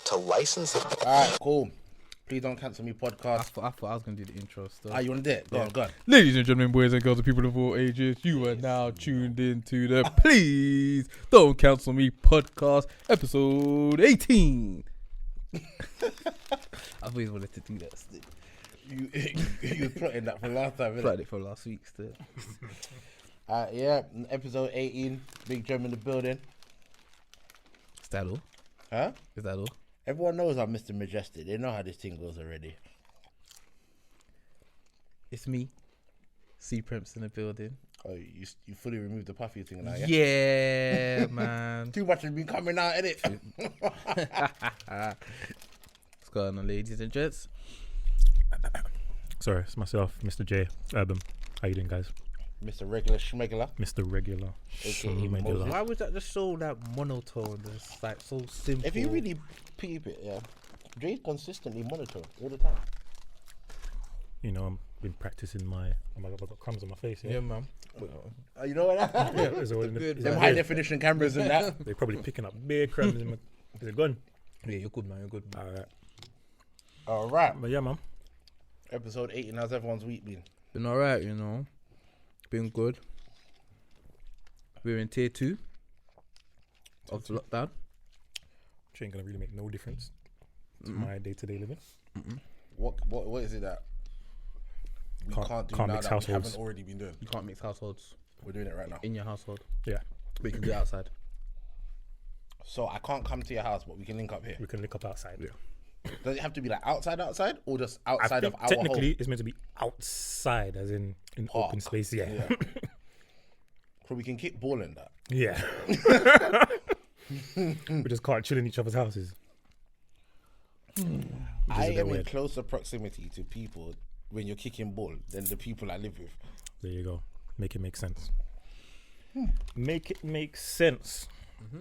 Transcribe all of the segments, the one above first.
To license it. Alright, cool. Please don't cancel me podcast. I thought I was gonna do the intro still. You want to do it? Go on, go on. Ladies and gentlemen, boys and girls, and people of all ages, you are now tuned in to the Please Don't Cancel Me podcast, episode 18. I've always wanted to do that still. You were plotting that for last time, innit? Planned it for last week still. Yeah, episode 18. Big Germ in the building. Is that all? Huh? Is that all? Everyone knows I'm Mr. Majestic. They know how this thing goes already. It's me, Cee Premps in the building. Oh, you fully removed the puffy thing now, yeah? Yeah, man. Too much has been coming out, innit? What's going on, ladies and gents? Sorry, it's myself, Mr. J. Urban. How you doing, guys? Mr. Regular Schmegular. Mr. Regular. AKA Schmegular. Why was that just so like monotone? It's like so simple. If you really peep it, yeah, Jay's consistently monotone all the time. You know, I've been practicing my. Oh my God, I've got crumbs on my face. yeah, Yeah, man. You know what? yeah is it good, Them high definition cameras and that. They're probably picking up big crumbs. In my, is it gone? Yeah, you're good, man. You're good. Man. All right. All right. But yeah, man. Episode 18. How's everyone's week been? Been alright, you know. Been good. We're in tier 2 of the lockdown. Which ain't gonna really make no difference to my day-to-day living. What is it that we can't do now mix that we households. haven't already been doing? You can't mix households We're doing it right now. in your household, Yeah, but you can do it outside. So I can't come to your house, but we can link up here. we can link up outside. Yeah. Does it have to be like outside, or just outside of our technically home? it's meant to be outside, as in Park. open space. Yeah. So we can kick ball in that. Yeah. We just can't chill in each other's houses. I a bit am in weird. closer proximity to people when you're kicking ball than the people I live with. There you go. Make it make sense. Make it make sense.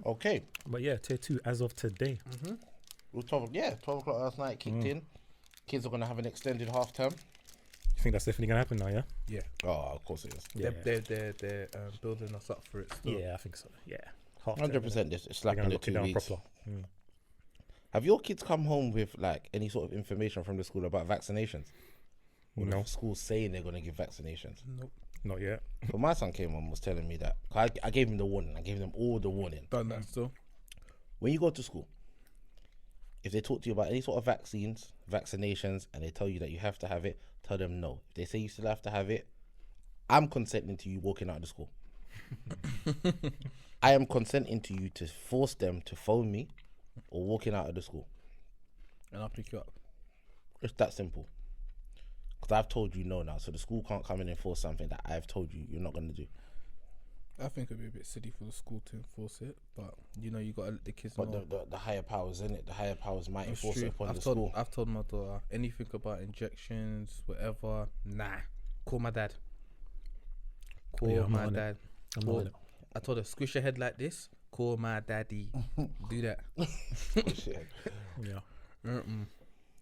Okay. But yeah, tier 2 as of today. It was 12 o'clock last night, kicked in. Kids are going to have an extended half term. You think that's definitely gonna happen now? Yeah. Yeah, Oh, of course it is. Yeah. they're building us up for it. Still. Yeah, I think so. Yeah. Half term, 100% this is They're slapping gonna the lock it 2 down weeks. proper. Have your kids come home with like any sort of information from the school about vaccinations? Or No, the school saying they're going to give vaccinations? Nope. not yet. But my son came home and was telling me that. I gave him the warning. I gave them all the warning. Done that still. When you go to school, if they talk to you about any sort of vaccinations, and they tell you that you have to have it, tell them no. If they say you still have to have it, I'm consenting to you walking out of the school. I am consenting to you to force them to phone me or walking out of the school. And I'll pick you up. It's that simple. Because I've told you no now, so the school can't come in and force something that I've told you you're not going to do. I think it'd be a bit silly for the school to enforce it, but you know you gotta let the kids But know. the higher powers, in it, the higher powers might That's enforce true. it upon the I've school. told my daughter anything about injections, whatever. Nah, call my dad. Call Yeah, I'm not my on it. dad. I'm not Call- on it. I told her squish your head like this. Call my daddy. Do that. Shit. Yeah,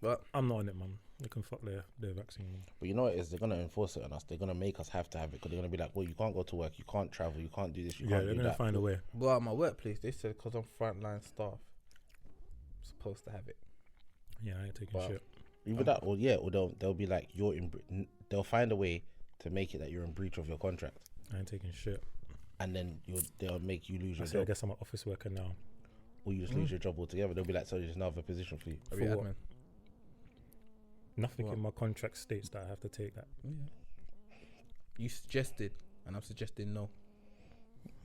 But I'm not on it, man. They can fuck their vaccine. But you know what it is? They're going to enforce it on us. They're going to make us have to have it because they're going to be like, well, you can't go to work, you can't travel, you can't do this, you Yeah, can't they're do gonna that. find a way. at my workplace, they said because I'm frontline staff, I'm supposed to have it. Yeah, I ain't taking But- shit. Either that or they'll be like, they'll find a way to make it that you're in breach of your contract. I ain't taking shit. And then they'll make you lose I your say, I job. guess I'm an office worker now. Or you just lose your job altogether. They'll be like, so there's another position for you. Are we For what? admin? Nothing What? in my contract states that I have to take that. Yeah. You suggested, and I'm suggesting no.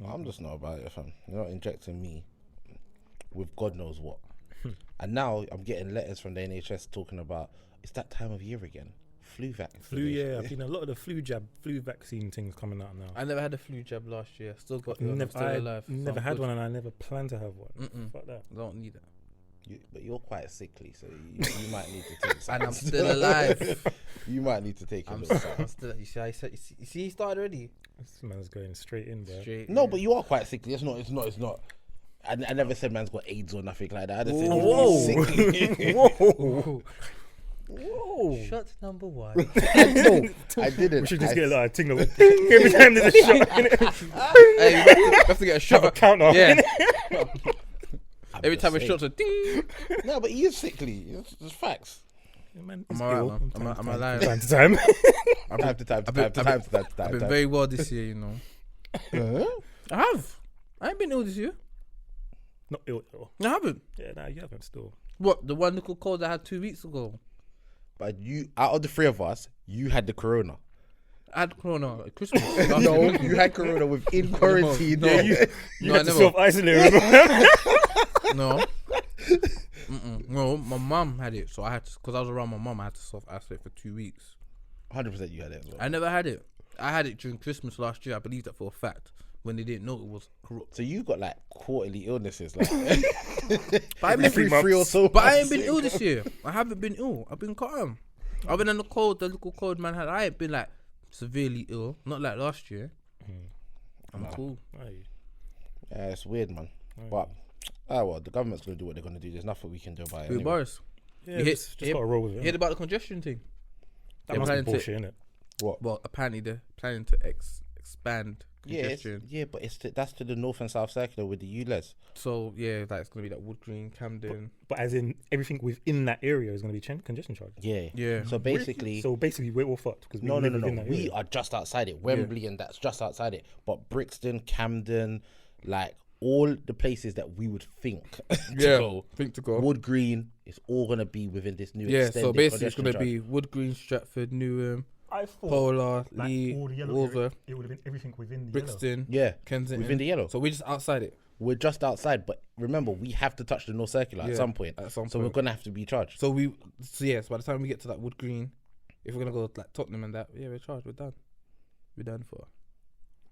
I'm just not about it, fam. You're not injecting me with God knows what. And now I'm getting letters from the NHS talking about it's that time of year again. Flu vaccine. Flu, yeah. I've seen a lot of the flu vaccine things coming out now. I never had a flu jab last year. Still got it. I'm still alive. so never I'm had good. one, and I never plan to have one. Mm-mm. Fuck that. I don't need it. But you're quite sickly, so you might need to take some. And I'm still alive. You might need to take a I'm little still, something. you see, he started already. This man's going straight in, bro. Straight. No, but you are quite sickly. It's not. I never said man's got AIDS or nothing like that. I just said Whoa. he's sickly. Whoa. Whoa. Shot number 1. No, I didn't. We should just I- get a lot of tingle every time there's a shot. Hey, you have to get a shot. Have a counter. Yeah. Every just time it saying. shots a ding. No, but he is sickly. It's facts. Yeah, man, I'm it's alright, ill man. from I'm time alive. to time to time. Time to time to time to time to time to I've been time. very well this year, you know. I have. I ain't been ill this year. Not ill. I haven't. Yeah, nah, you haven't still. What? The one little cold I had 2 weeks ago. But you, out of the three of us, you had the corona. I had corona at Christmas. No, you had corona within quarantine. No. You No, had I to never. self-isolate. No. No, my mum had it, so I had to, because I was around my mum, I had to self-isolate for 2 weeks. 100% you had it as well. I never had it. I had it during Christmas last year. I believe that for a fact, when they didn't know it was corona. So you got like quarterly illnesses, like But I every 3 or so. But I ain't months. been ill this year. I haven't been ill. I've been calm. Other than the little cold man had, I ain't been like severely ill. Not like last year. I'm cool. Yeah, it's weird, man. But well, the government's gonna do what they're gonna do. There's nothing we can do about it. Who, Anyway. Boris? Yeah, You just gotta roll with You it. heard about the congestion thing? That they're must be planning to- bullshit, innit? What? Well, apparently they're planning to expand Yeah, congestion. yeah, but that's to the north and south circular with the ULEZ. So yeah, like it's gonna be like Wood Green, Camden. But as in everything within that area is going to be congestion charges. Yeah, Yeah. So basically, So basically, we're all fucked because we no, live within that we area. are just outside it. Wembley, and that's just outside it. But Brixton, Camden, like all the places that we would think to go, think to go. Wood Green is all gonna be within this new. Yeah, so extended basically it's congestion gonna be Wood Green, Stratford, Newham, I thought Polar, like Lee, all the yellow area, Walther, it would have been everything within the Brixton, Yeah, Kensington. within the yellow. So we're just outside it. We're just outside, but remember, we have to touch the north circular at Yeah, some point. at some So we're point. gonna have to be charged. So yes, by the time we get to that Wood Green, if we're gonna go like Tottenham and that, yeah, we're charged. We're done. We're done for.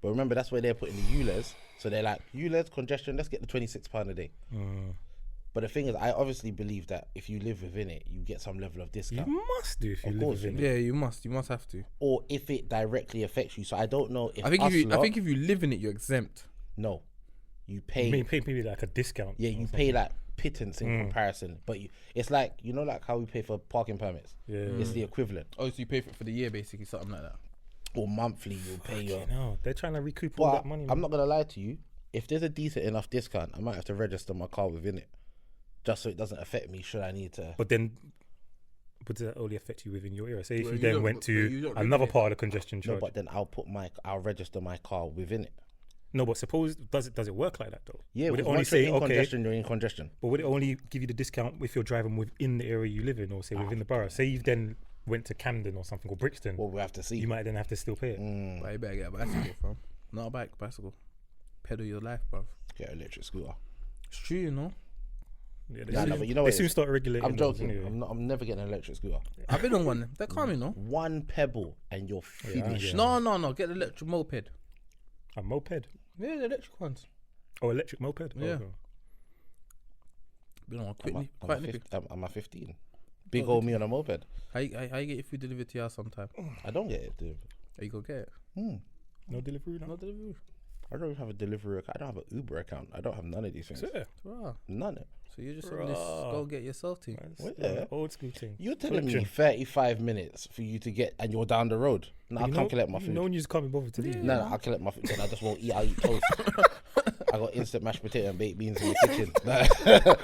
But remember, that's where they're putting the ULEZ. So they're like, ULEZ congestion, let's get the £26 a day. But the thing is, I obviously believe that if you live within it, you get some level of You discount. must do if you Of live course, within it. Yeah, you must have to. Or if it directly affects you. So I don't know if I think us I lot- think if you live in it, you're exempt. No. You You pay. may pay maybe like a discount. Yeah, or you something. pay like pittance in comparison. But it's like, you know, like how we pay for parking permits. Yeah. It's the equivalent. Oh, so you pay for it for the year, basically, something like that. Or monthly, you'll pay your. No, they're trying to recoup all But that money. I'm man. not gonna lie to you. If there's a decent enough discount, I might have to register my car within it, just so it doesn't affect me. Should I need to? But then, does that only affect you within your area? Say if Well, you you then don't- went but you to don't live another in it. part of the congestion No, charge. but then I'll register my car within it. No, but suppose does it work like that though? Yeah, Would it because only once you're say in okay? congestion, you're in congestion. But would it only give you the discount if you're driving within the area you live in, or say within the borough? Say you then went to Camden or something, or Brixton, Well, we have to see. you might then have to still pay it. But you better get a bicycle, fam. Not a bike, bicycle. Pedal your life, bruv. Get an electric scooter. It's true, you know. Yeah, Nah, no, but you know they what it soon is? start regulating. I'm those joking. anyway. I'm never getting an electric scooter. I've been on one. They're calm, you know. One pebble and you're finished. yeah. No. Get the electric moped. A moped. Yeah, the electric ones. Oh, electric moped. Yeah. Okay. Been on quickly, I'm quite a nippy. I'm a 15. Big old me on a moped. How you get your food delivered to your house sometime? I don't get it, dude. Are you go get it? No delivery. No. No delivery. I don't have a delivery account. I don't have an Uber account. I don't have none of these things. Yeah. Wow. None. So you're just on this go get yourself thing. Well, That's yeah. old school thing. You're telling me Collection. 35 minutes for you to get, and you're down the road. No, I You can't know- collect my food. No one just can't be bothered to leave. No, I'll collect my food. Then I just won't eat. I'll eat toast. I got instant mashed potato and baked beans in the kitchen.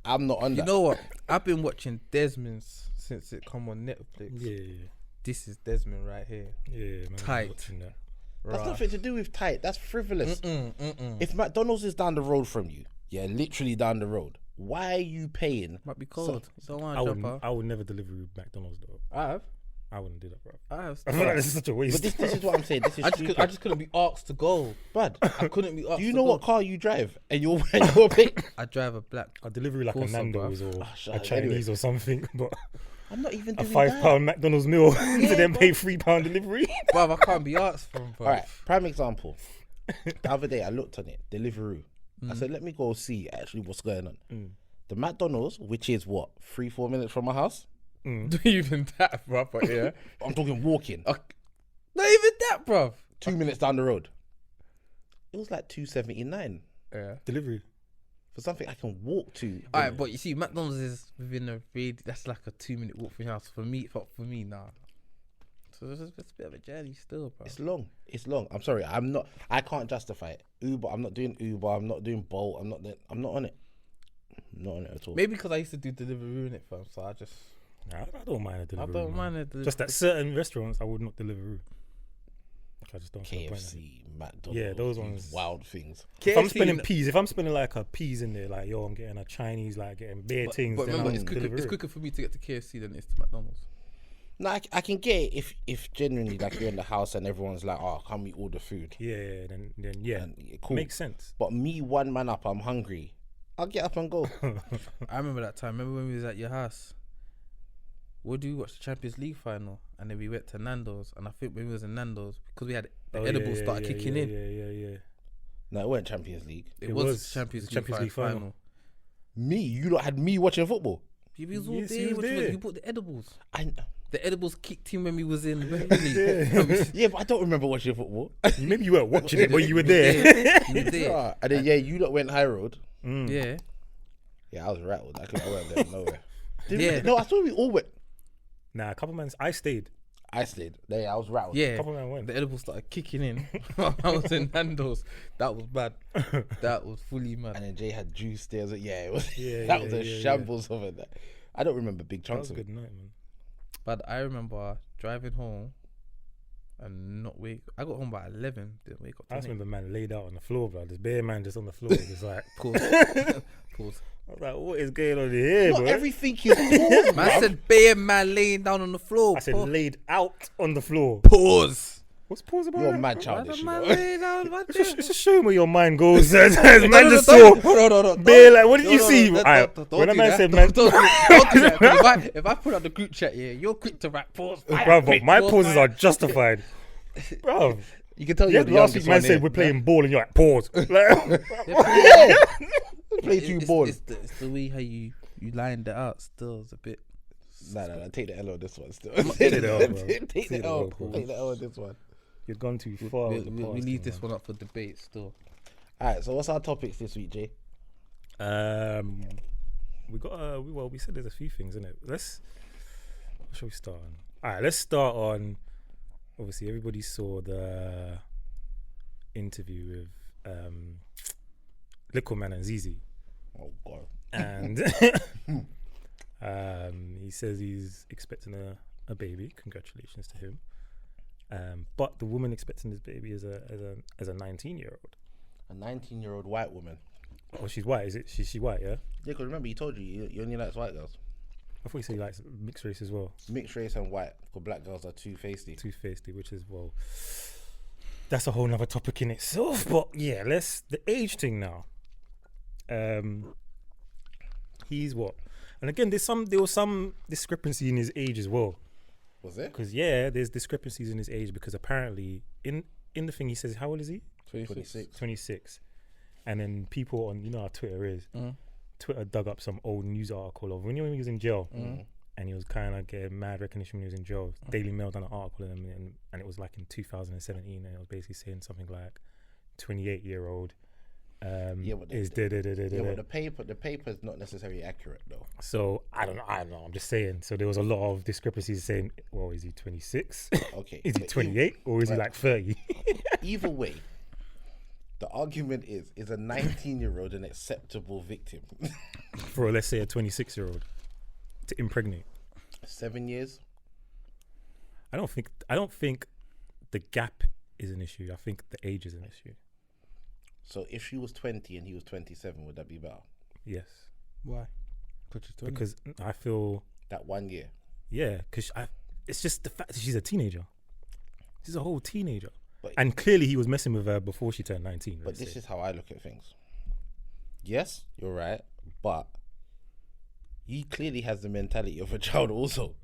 I'm not on You that. know what? I've been watching Desmond's since it come on Netflix. Yeah. This is Desmond right here. Yeah, man. Tight. Watching that. That's Right. nothing to do with tight. That's frivolous. Mm-mm. If McDonald's is down the road from you, yeah, literally down the road, why are you paying? Might be cold. Don't want I to would. jump out. I would never deliver McDonald's though. I have. I wouldn't do that, bro. I have. I feel like this is such a waste. But this is what I'm saying. This is stupid. I just couldn't be asked to go. Bud, I couldn't be asked. do you to know go. what car you drive? And you're paying. I drive a black. A delivery like a Course, Nando's bruv. or shut a up. Chinese or something, but I'm not even a doing £5 that. McDonald's meal to then pay £3 delivery. Bruv, I can't be asked from. All right, prime example. The other day I looked on it, Deliveroo. I said, let me go see actually what's going on. The McDonald's, which is what, 3-4 minutes from my house? Do even that, bruv. But yeah. I'm talking walking. Not even that, bruv. 2 minutes down the road. It was like $2.79 Yeah. Delivery. for something I can walk to. Alright, but you see, McDonald's is within a radius. That's like a 2-minute walk from your house. For me, nah. So it's a bit of a journey still, bro. It's long. It's long. I'm sorry. I can't justify it. Uber. I'm not doing Uber. I'm not doing Bolt. I'm not on it. Not on it at all. Maybe because I used to do Deliveroo in it, fam. So I just. Nah, I don't mind a I Deliveroo. don't man. mind it. Just at certain restaurants, I would not Deliveroo. Like, I just don't feel the point in it. KFC, McDonald's. Yeah, those these ones. wild things. If I'm spending peas, if I'm spending like a peas in there, like yo, I'm getting a Chinese, like getting bare things. But then remember, I'll it's Deliveroo. quicker for me to get to KFC than it is to McDonald's. No, I can get it if genuinely like you're in the house and everyone's like, oh, can we order food? Yeah, then yeah, And, cool. makes sense. But me, one man up, I'm hungry. I'll get up and go. I remember that time. Remember when we was at your house? What do we watch the Champions League final? And then we went to Nando's. And I think when we was in Nando's, because we had the edibles started kicking in. Yeah. No, it weren't Champions League. It was Champions League final. Me, you lot had me watching football. You was all Yes, there. he was there. You bought the edibles. I The edibles kicked in when we was in Wembley. yeah, but I don't remember watching football. Maybe you weren't watching it, but you were there. You were there. And then you lot went high road. Yeah. Yeah, I was rattled. I weren't going nowhere. Yeah. No, I thought we all went. Nah, a couple months. I stayed. I stayed. Yeah, I was rattled. Yeah. Couple man went. The edibles started kicking in. I was in Nando's. That was bad. That was fully mad. And then Jay had juice there. Yeah, it was. Yeah, that yeah, was a yeah, shambles of it. I don't remember big That chunks was a of it. good night, man. But I remember driving home and not wake. I got home by 11. Didn't wake up. I just till 8. remember man laid out on the floor, bro. This bare man just on the floor. It's like, Pause. Pause. I was like, what is going on here, Not bro? everything is cool, Man said, "Bare man laying down on the floor." I said laid out on the floor. Pause. What's pause about? You're that? mad Why childish. the You man know? laying down? It's a shame where your mind goes. Man just saw. Bare like, what did you see? Alright, when a man said, man, Don't do that. If I put out the group chat, yeah, you're quick to write pause. bro, but my pauses are justified, bro. You can tell Yeah, you're the last week youngest man one said here. we're playing ball, and you're like pause. Like, Play two ball. It's the way how you lined it out. Still, it's a bit. Nah. Take the L on this one still. Take the L, bro. Take the the L. L, bro. Take the L on this one. you've gone too far. We with the leave passing, this man. one up for debate. Still, Alright, so what's our topics this week, Jay? We got we said there's a few things in it. What shall we start on? Alright, let's start on. Obviously, everybody saw the interview with Likkle Man and Zeze, Oh god. and he says he's expecting a baby. Congratulations to him. But the woman expecting this baby is a 19-year-old. A 19-year-old white woman. Oh, she's white. Is it? She white? Yeah. Yeah, because remember, he told you he only likes white girls. I thought he said he likes mixed race as well. Mixed race and white. Because black girls are two-faced. Two-faced, which is, well, that's a whole nother topic in itself. But yeah, the age thing now. He's what? And again, there was some discrepancy in his age as well. Was there? Because there's discrepancies in his age because apparently in the thing he says, how old is he? 26. 26. And then people on, you know how Twitter is. Twitter dug up some old news article of when he was in jail. And he was kind of getting mad recognition when he was in jail. Daily Mail done an article and it was like in 2017, and it was basically saying something like 28-year-old but is but the paper is not necessarily accurate though. So I don't know. I'm just saying. So there was a lot of discrepancies saying, well, is he 26? Okay. Is he but 28 or is he like 30? Either way, the argument is a 19-year-old an acceptable victim? For let's say a 26-year-old to impregnate. 7 years? I don't think the gap is an issue. I think the age is an issue. So if she was 20 and he was 27, would that be better? Yes. why? Because I feel, That 1 year. yeah, because it's just the fact that she's a teenager. She's a whole teenager. But- And clearly he was messing with her before she turned 19. But this is how I look at things. Yes, you're right, but he clearly has the mentality of a child also.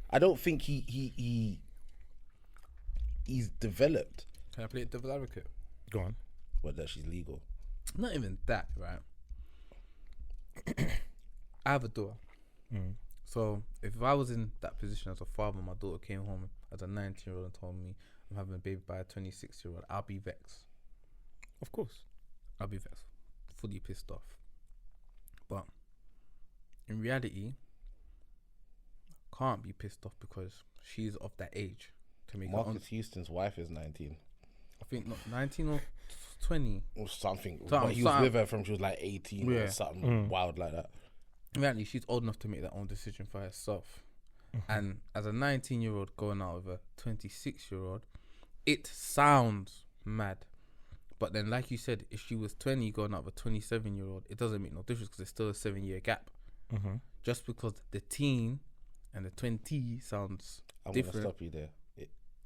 I don't think he's developed. Can I play devil's advocate? Go on. Well, that she's legal. Not even that, right? I have a daughter. So if I was in that position as a father, my daughter came home as a 19-year-old and told me I'm having a baby by a 26-year-old, I'll be vexed. Of course. I'll be vexed. Fully pissed off. But in reality, I can't be pissed off because she's of that age to make her own. Marcus Houston's wife is 19. I think not 19 or 20. or something. Something- But he was something- with her from she was like 18 or Yeah. something wild like that. Apparently, she's old enough to make that own decision for herself. Mm-hmm. And as a 19-year-old going out with a 26-year-old, it sounds mad. But then, like you said, if she was 20 going out with a 27-year-old, it doesn't make no difference because it's still a 7-year gap. Mm-hmm. Just because the teen and the 20 sounds I'm different. gonna stop you there.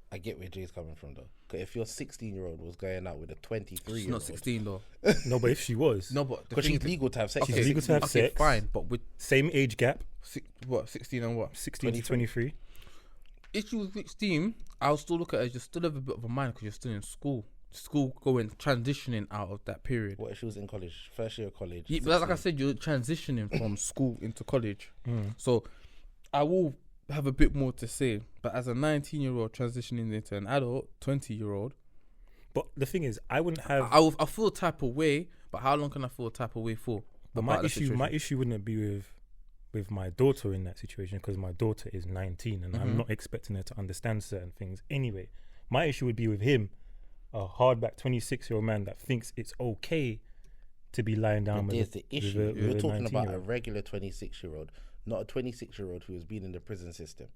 I get where Jay's coming from though. 'Cause if your 16-year-old was going out with a 23-year-old, She's not 16 though. No, but if she was, No, but the because thing she's is- legal to have sex. She's at legal to have 16. Okay, sex. fine. But with same age gap, 16 and what? 16 to 23. 23. If she was 16, I'll still look at her as you still have a bit of a mind because you're still in school. School going, transitioning out of that period. What if she was in college, first year of college? Yeah, but like I 16? said, you're transitioning from school into college. Mm. So I will have a bit more to say. But as a 19-year-old transitioning into an adult, 20-year-old, But the thing is, I wouldn't have. I feel a type of way. But how long can I feel a type of way for? But about my the issue situation? wouldn't be with my daughter in that situation because my daughter is 19 and I'm not expecting her to understand certain things anyway. My issue would be with him, a hardback 26-year-old man that thinks it's okay to be lying down But with there's a- the with issue. a- with You're a talking about a 19-year-old. regular 26-year-old, not a 26-year-old who has been in the prison system.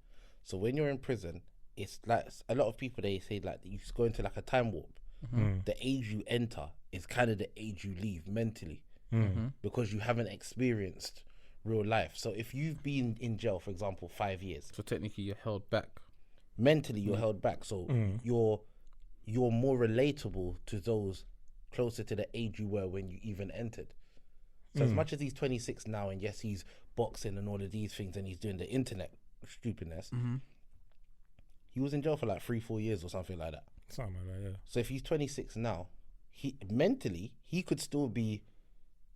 So when you're in prison, it's like a lot of people, they say like you go into like a time warp. The age you enter is kind of the age you leave mentally because you haven't experienced real life. So if you've been in jail, for example, 5 years, So technically, you're held back. mentally you're held back. So you're more relatable to those closer to the age you were when you even entered. So as much as he's 26 now, and yes, he's boxing and all of these things, and he's doing the internet stupidness, he was in jail for like 3-4 years or something like that. Something like that, yeah. So if he's 26 now, he mentally he could still be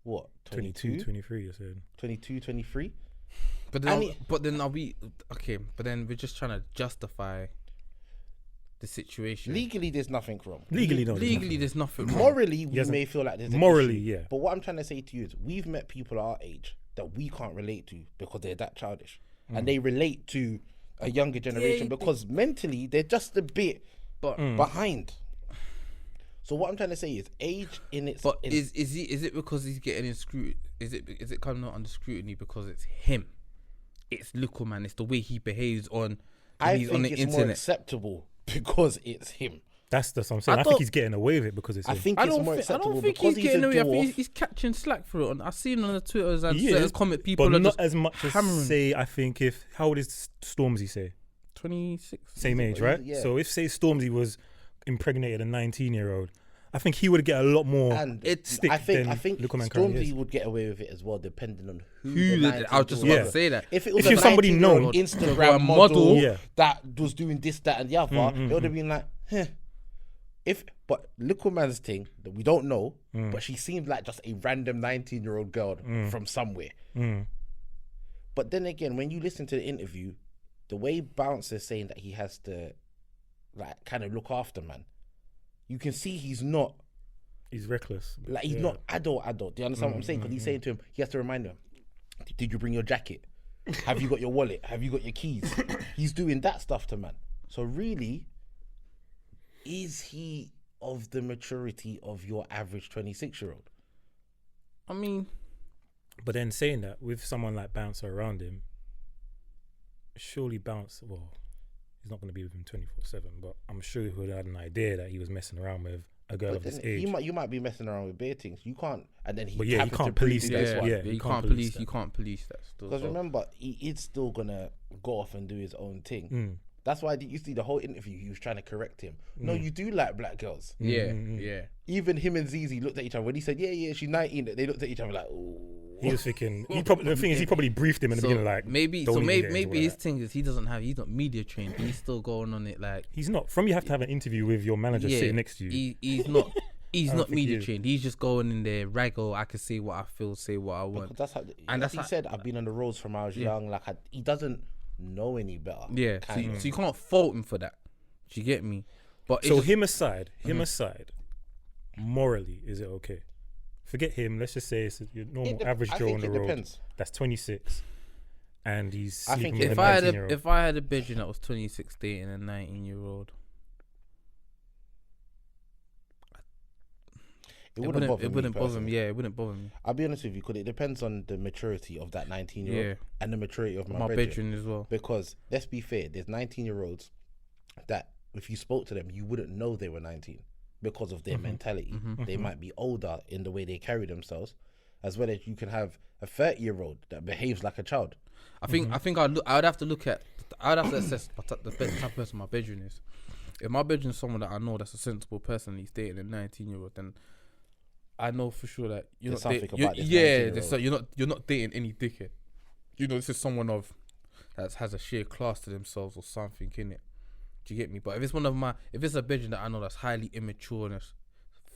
what 22, 23, you said. 22, 23. But I then, mean- I'll be okay. But then we're just trying to justify the situation. Legally, there's nothing wrong. Legally, no. Legally, there's nothing wrong. Morally, we hasn't- may feel like there's an Morally, issue. yeah. But what I'm trying to say to you is, we've met people our age that we can't relate to because they're that childish, and they relate to a younger generation because mentally they're just a bit behind. So what I'm trying to say is, age in its. But is it because he's getting in scrutiny? Is it coming out under scrutiny because it's him? It's Likkle Man. It's the way he behaves on. I he's think on the it's more internet. acceptable because it's him. That's the what I'm saying. I I think don't- he's getting away with it because it's I him. think I it's don't more think acceptable he's because getting away. I he's a think dwarf. he's catching slack for it. And I've seen on the Twitters and He certain is, comment people but are not just as much as hammering. say. I think if how old is Stormzy? Say 26. same age, right? yeah. So if say Stormzy was impregnated a 19-year-old, I think he would get a lot more. And stick I think than Likkle Man currently Stormzy is. would get away with it as well, depending on who. Who the I was just 19-year-old about Yeah. to say that. If it was If a you're somebody 19-year-old known- Instagram A model model. Yeah. that was doing this, that, and the other, it would have been like, huh. But Likkle Man's thing that we don't know, but she seemed like just a random 19-year-old girl from somewhere. But then again, when you listen to the interview, the way Bounce is saying that he has to, like, kind of look after man, you can see he's not. He's reckless. Like, he's Yeah. not adult. Do you understand what I'm saying? Because he's saying to him, he has to remind him, did you bring your jacket? Have you got your wallet? Have you got your keys? He's doing that stuff to man. So really, is he of the maturity of your average 26-year-old? I mean, But then saying that with someone like Bouncer around him, surely Bounce, well, he's not going to be with him 24/7, but I'm sure he would have had an idea that he was messing around with a girl But of his then age. you might be messing around with bare things. You can't, and then he But yeah, you happens can't to breathe police in that. this yeah, one. Yeah, you you can't can't police. police You that. can't police that still. Because so. remember, he is still gonna go off and do his own thing. Mm. That's why you see the whole interview, he was trying to correct him. No, you do like black girls. Yeah, yeah. Even him and Zizi looked at each other when he said, "Yeah, she's 19." They looked at each other like, "Oh." He was thinking, the thing is, he probably briefed him in the So beginning, like, maybe don't even get into maybe all his that. thing is he's not media trained. He's still going on it like He's not. From you have to have an interview with your manager sitting next to you. He's not. He's don't not think he media is. trained. He's just going in there, raggle. I can say what I feel, say what I want. Because that's how, And and that's he how- said, I've been on the roads from I was young. Like he doesn't know any better. Yeah, so kind of. you can't fault him for that. Do you get me? But it's So just- him aside, morally, is it okay? Forget him. Let's just say it's your normal average I Joe think on the it road. depends. That's 26, and he's I sleeping think with if a I had 19-year-old. if I had a bedroom that was 26 dating a 19-year-old, It wouldn't bother me. It wouldn't bother me. personally. Yeah, it wouldn't bother me. I'll be honest with you, because it depends on the maturity of that 19-year-old Yeah. and the maturity of My bedroom as well. Because let's be fair, there's 19-year-olds that if you spoke to them, you wouldn't know they were 19 because of their mentality. They might be older in the way they carry themselves, as well as you can have a 30-year-old that behaves like a child. I think I would have to look at. I would have to assess the type of person my bedroom is. If my bedroom is someone that I know that's a sensible person, and he's dating a 19-year-old, then I know for sure that you're There's not something dating. about this Yeah, 19-year-old. you're not dating any dickhead. You know, this is someone that has a sheer class to themselves or something in it. Do you get me? But if it's a bedroom that I know that's highly immature and it's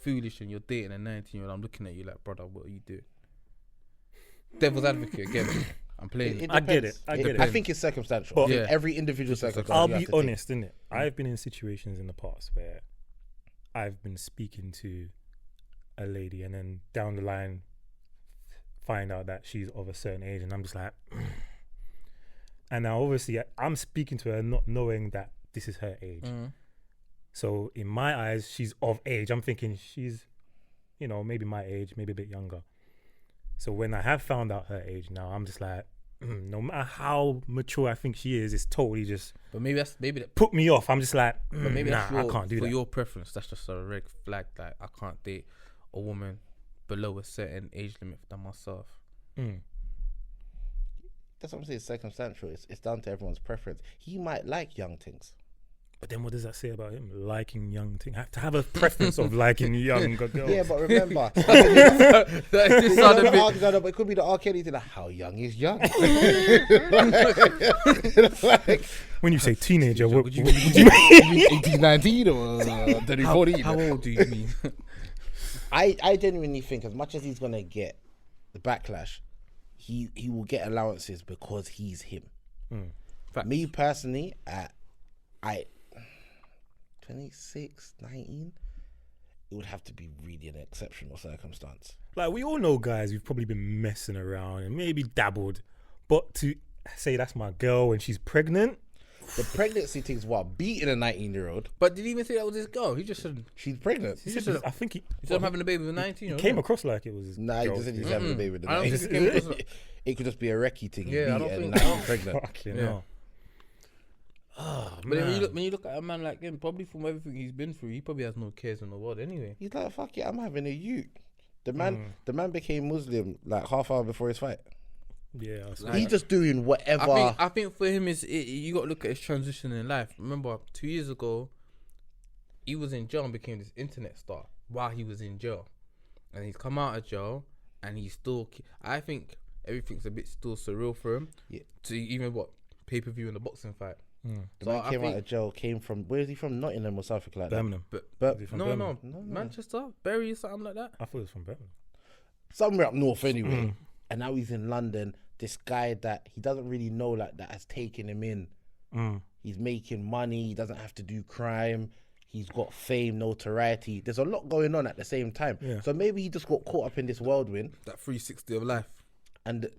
foolish, and you're dating a 19-year-old, I'm looking at you like, brother, what are you doing? Devil's advocate again. I'm playing. It I get depends. it. I get it. I think it's circumstantial. But- I think Yeah. every individual circumstance. I'll you have be to take. honest, innit? I've been in situations in the past where I've been speaking to a lady and then down the line find out that she's of a certain age, and I'm just like, and now obviously I'm speaking to her not knowing that this is her age. So in my eyes, she's of age. I'm thinking she's, maybe my age, maybe a bit younger. So when I have found out her age now, I'm just like, no matter how mature I think she is, it's totally just But maybe that. put me off. I'm just like, But maybe nah, that's I can't do for that. your preference. That's just a red flag that I can't date a woman below a certain age limit than myself. That's what I'm saying. Circumstantial. It's down to everyone's preference. He might like young things. But then what does that say about him? Liking young things. Have to have a preference of liking younger girls. Yeah, but remember, This sounded a bit- but it could be the R. Kelly thing. Like, how young is young? Like, When you say teenager, what Would you- what- would you- 18, 19 or 30, 40. How old do you mean? I genuinely think as much as he's going to get the backlash, he will get allowances because he's him. Facts. Me personally, I 26, 19, it would have to be really an exceptional circumstance. like we all know guys who've probably been messing around and maybe dabbled, but to say that's my girl when she's pregnant, The pregnancy thing's what? Beating a 19-year-old. But did he even say that was his girl? He just said She's pregnant. he just said I think he said I'm having a baby with 19. came across like it was his Nah, he girl. just said he's having a baby with the I don't 19. think it came across like- It could just be a recce thing. Yeah, I Beat don't and think- now she's pregnant. Fucking Yeah. hell. Oh, But then man. when you look at a man like him, probably from everything he's been through, he probably has no cares in the world anyway. He's like, fuck it, I'm having a ute. The man became Muslim like half hour before his fight. Yeah, I was Like- He's just doing whatever. I think for him you got to look at his transition in life. Remember 2 years ago, he was in jail and became this internet star while he was in jail, and he's come out of jail and he's still. I think everything's a bit still surreal for him. Yeah. To even pay-per-view in the boxing fight. The So man I came out think- of jail, came from, where is he from? Nottingham or something like that. Birmingham. But Is he from No, Birmingham? no, Manchester, Bury, something like that. I thought it was from Birmingham. somewhere up north anyway. And now he's in London. This guy that he doesn't really know like that has taken him in. He's making money. He doesn't have to do crime. He's got fame, notoriety. There's a lot going on at the same time. Yeah. So maybe he just got caught up in this whirlwind. That 360 of life. And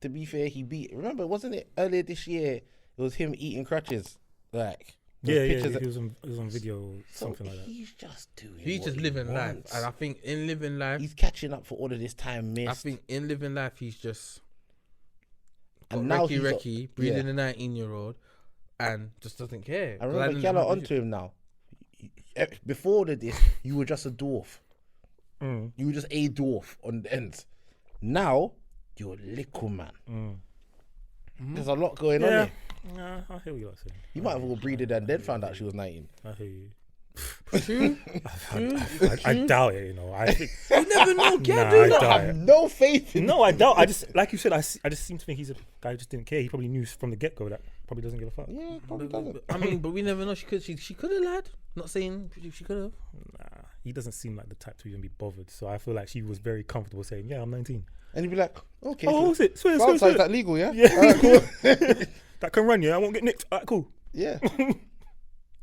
to be fair, he beat. Remember, wasn't it earlier this year? It was him eating crutches. Like, Yeah, those yeah, pictures it was on video or So something like that. he's just doing. He's what just he living life, wants. and I think in living life, He's catching up for all of this time missed. I think in living life, he's just got And now Recky he's Recky breeding yeah. a 19-year-old and just doesn't care. I remember Gala onto him now. Before this, you were just a dwarf. You were just a dwarf on the ends. Now, you're a likkle man. There's a lot going on Yeah, here. nah, I hear what you're saying. You might have all breeded and then found out she was 19. I hear you. True. I doubt it, I think. You never know, Nah, Gabby. I I doubt have it. no faith in No, I doubt. I just, like you said, I just seem to think he's a guy who just didn't care. He probably knew from the get go that probably doesn't give a fuck. Yeah, probably doesn't. I mean, but we never know. She could have lied. Not saying she could have. Nah, he doesn't seem like the type to even be bothered. So I feel like she was very comfortable saying, "Yeah, I'm 19." And you'd be like, okay. Oh, was it? Swear, France swear, is swear. that legal, yeah? Yeah. Alright, cool. That can run, yeah. I won't get nicked. Alright, cool. Yeah.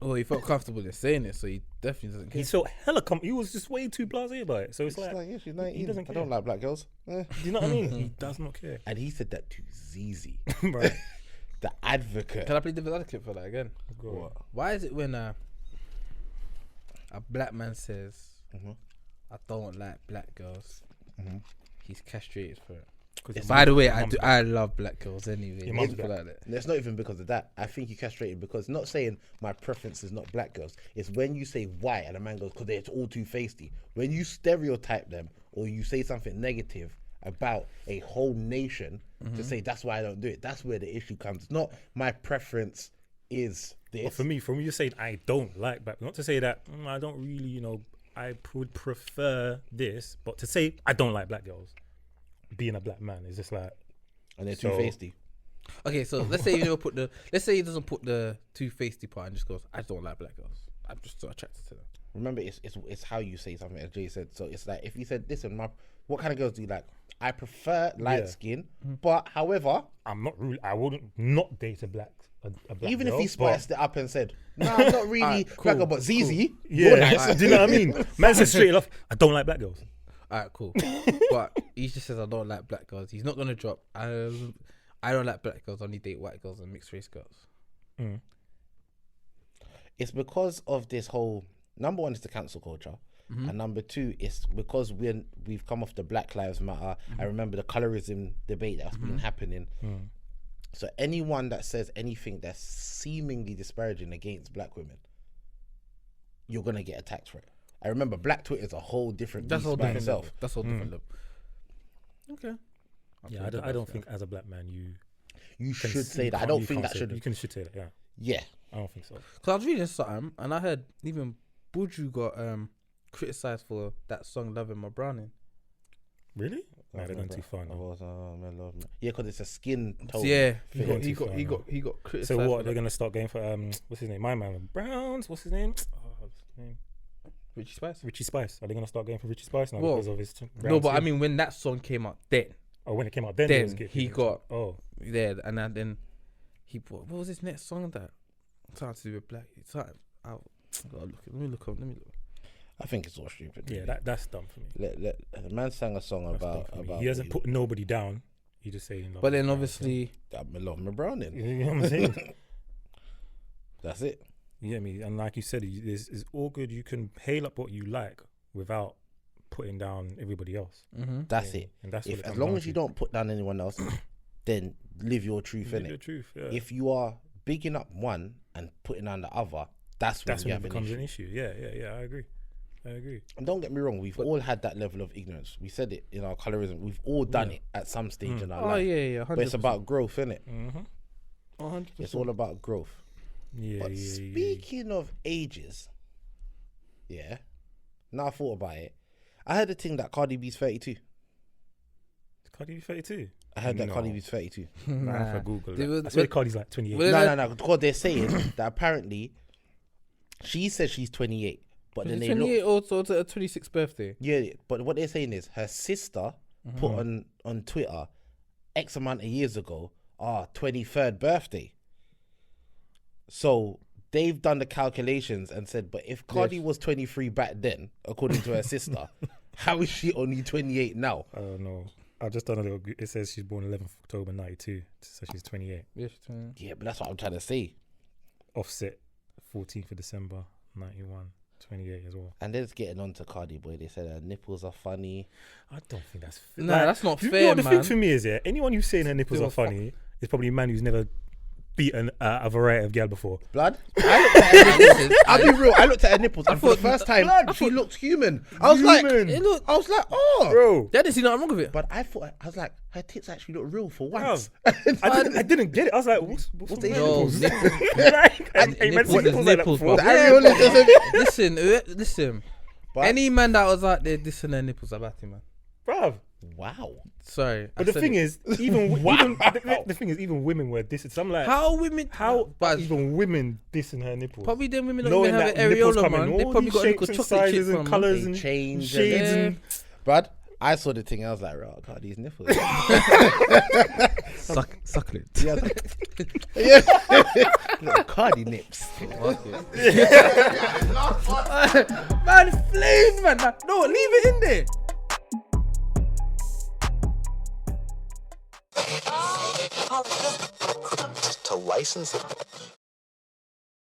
Oh, he felt comfortable in saying it, so he definitely doesn't care. He felt hella He was just way too blasé about it. So it's It's like, like, yeah, she's 19. doesn't I don't care. like black girls. do you know what I mean? He does not care. And he said that to Zizi, Right. the advocate. Can I play the other clip for that again? Go on. Why is it when a black man says, I don't like black girls. He's castrated for it. By the way, I love black girls anyway. Your mum's People black. like that. And it's not even because of that. I think you castrated because not saying my preference is not black girls. It's when you say white and a man goes because they're all too feisty. When you stereotype them or you say something negative about a whole nation to say that's why I don't do it. That's where the issue comes. It's not my preference is this. But for me, you're saying I don't like black. Not to say that I don't really, I would prefer this, but to say I don't like black girls, being a black man is just like, And they're too feisty. Okay, so let's say let's say he doesn't put the too feisty part and just goes, I don't like black girls. I'm just so attracted to them. Remember, it's how you say something, as Jay said. So it's like if you said, listen, what kind of girls do you like? I prefer light skin, but however, I'm not really. I wouldn't not date a black even girl, if he but- spiced it up and said, no, I'm not really Alright, black girl, cool, but ZZ, Yeah, you're nice. do you know what I mean? Man says straight off, I don't like black girls. Alright, cool. But he just says I don't like black girls. He's not gonna drop. I don't like black girls. I only date white girls and mixed race girls. It's because of this whole, number one is the cancel culture. And number two is because we've come off the Black Lives Matter. I remember the colorism debate that's been happening. So anyone that says anything that's seemingly disparaging against black women, you're going to get attacked for it. I remember Black Twitter is a whole different beast by itself. That's all different level. Okay. Yeah, I don't think as a black man You should say that. I don't think that should. You should say that. Yeah, Yeah. I don't think so. Because I was reading something and I heard even Buju got criticized for that song "Loving My Browning." Really? No, they're going too far now. Yeah, because it's a skin tone. So yeah, They're he going too far got criticized. So for what? that. They're gonna start going for what's his name? My man Browns. What's his name? What's his name? Richie Spice? Richie Spice. Are they gonna start going for Richie Spice now Well, because of his? No, but I skin? mean when that song came out, then when it came out, then he got yeah, and then he put what was his next song that something to do with black? Something out. Let me look up. I think it's all stupid. Yeah, that's dumb for me. The man sang a song That's dumb about for me. He hasn't put nobody down. He just saying. But then obviously, I love my browning. You know what I'm saying? That's it. You get me? And like you said, it's all good. You can hail up what you like without putting down everybody else. That's it. And that's what it As comes long down as you to. don't put down anyone else, then live your truth in Live your it. truth. Yeah. If you are bigging up one and putting down the other, that's when when you it have becomes an issue. Yeah. I agree. And don't get me wrong, we've all had that level of ignorance. We said it in our colorism. We've all done it at some stage in our oh life. yeah, 100%. But it's about growth, innit? 100%. It's all about growth. Yeah, But speaking of ages, yeah, now I thought about it. I heard the thing that Cardi B's 32. Cardi B 32. I heard that Cardi B's 32. Nah, if I Google They that. was- I swear Cardi's like 28. Well, No. Because they're saying that apparently she says she's 28, but then they 28 look. also to a 26th birthday. Yeah, but what they're saying is her sister put on Twitter X amount of years ago, 23rd birthday. So they've done the calculations and said, but if Cardi was 23 back then, according to her sister, how is she only 28 now? I don't know. I just done a little. It says she's born 11th October 92, so she's 28. Yeah, she's 28. Yeah, but that's what I'm trying to say. Offset 14th of December 91, 28 as well. And then it's getting on to Cardi boy. They said her nipples are funny. I don't think that's fair. Nah, that's not you fair, know what the thing man. for me is, yeah, anyone who's saying her nipples Still are funny is probably a man who's never beaten a variety of gal before. Blood. I looked at her nipples. I'll be real. I looked at her nipples, and for the first time, she looked human. I was like, oh, Bro, That didn't see nothing wrong with it. But I was like, her tits actually look real for once. I didn't get it. I was like, what's the the Yo, nipples? nipples. Like, ain't man seen nipples like that nipples, before. bro. The areola doesn't. Listen. But- Any man that was out there dissing their nipples about him, man. Bruv. Wow. Sorry. But the thing is, even the thing is, even women were dissing. So I'm like, how women? But even women dissing her nipples? probably them women don't Knowing even have that an nipples areola, come in man. They all probably these got a little shapes and chocolate chip sizes and from colours They and change shades and- and Brad, I saw the thing and I was like, right, Cardi's nipples. Suckle it. Yeah, yeah. Little Cardi nips. Man, flame, man. No, leave it in there. To license it.